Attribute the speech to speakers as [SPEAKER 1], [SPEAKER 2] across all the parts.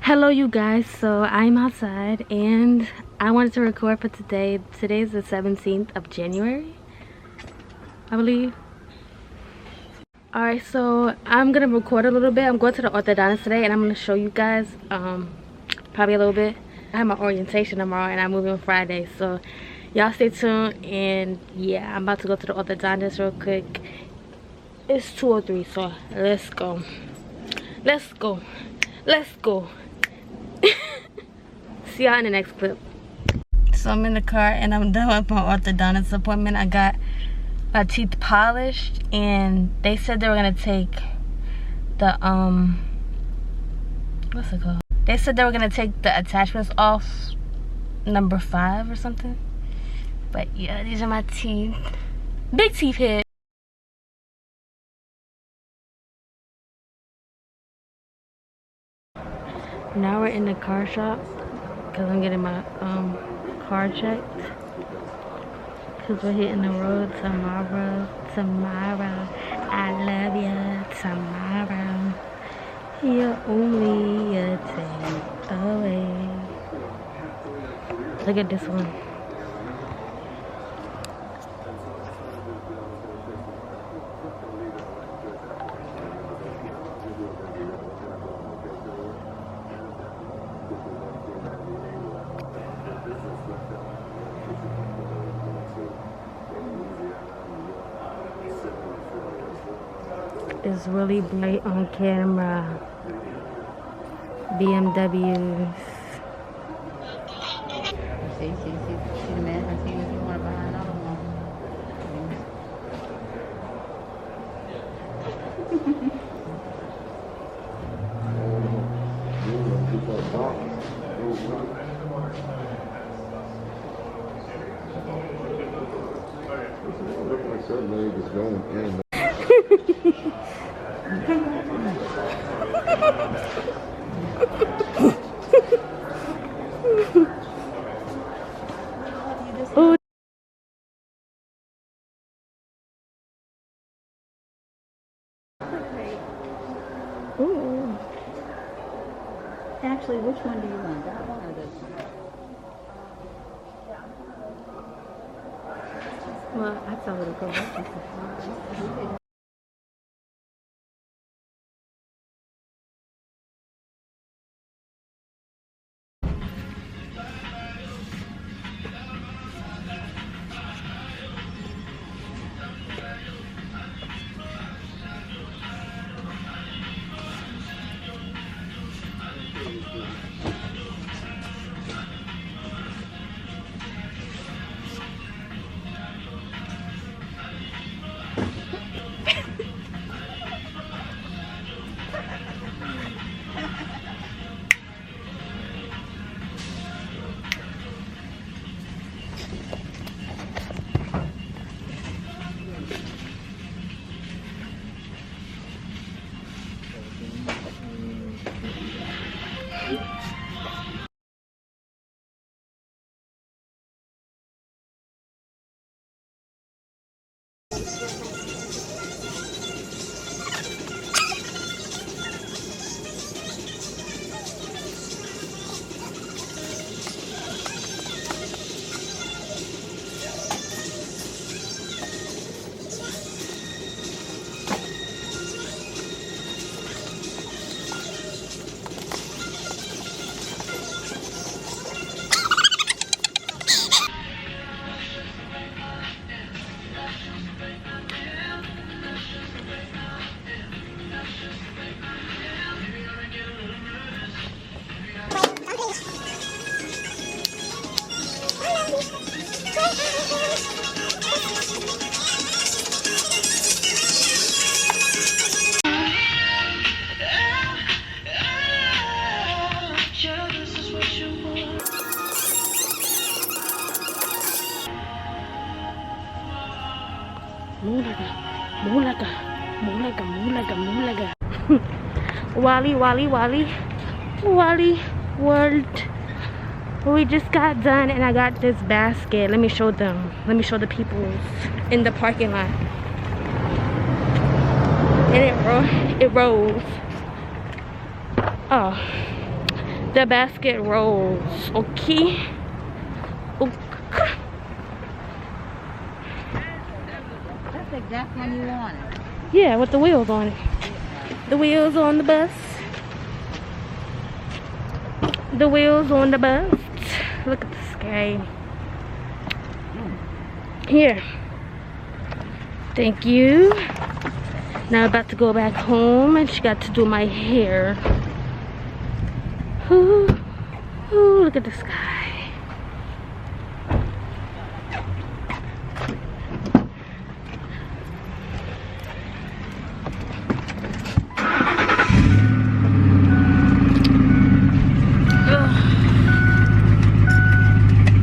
[SPEAKER 1] Hello you guys, so I'm outside and I wanted to record for today. Today's the 17th of January, I believe. Alright, so I'm gonna record a little bit. I'm going to the orthodontist today and I'm gonna show you guys probably a little bit. I have my orientation tomorrow and I'm moving on Friday, so y'all stay tuned. And yeah, I'm about to go to the orthodontist real quick. It's 2:03, so let's go. See y'all in the next clip. So I'm in the car and I'm done with my orthodontist appointment. I got my teeth polished and they said they were gonna take the what's it called? They said they were gonna take the attachments off number 5 or something. But yeah, these are my teeth. Big teeth here. Now we're in the car shop because I'm getting my car checked. Because we're hitting the road tomorrow. I love you tomorrow. You're only a day away. Look at this one. It's really bright on camera. BMWs.
[SPEAKER 2] See the man. I see you want to buy another one.
[SPEAKER 3] Look like that leg is going in.
[SPEAKER 1] Oh. Ooh.
[SPEAKER 2] Actually, which one do you want? That one or this one?
[SPEAKER 1] Well, I tell her to go back and forth. Mulaga. Wally World. We just got done and I got this basket. Let me show them. Let me show the people in the parking lot. and it rolls. Oh, the basket rolls. Okay. Okay.
[SPEAKER 2] That's the exact one you wanted.
[SPEAKER 1] Yeah, with the wheels on it. The wheels on the bus. The wheels on the bus. Look at the sky. Here. Thank you. Now I'm about to go back home and she got to do my hair. Ooh, ooh, look at the sky.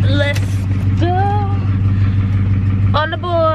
[SPEAKER 1] Let's go on the boards.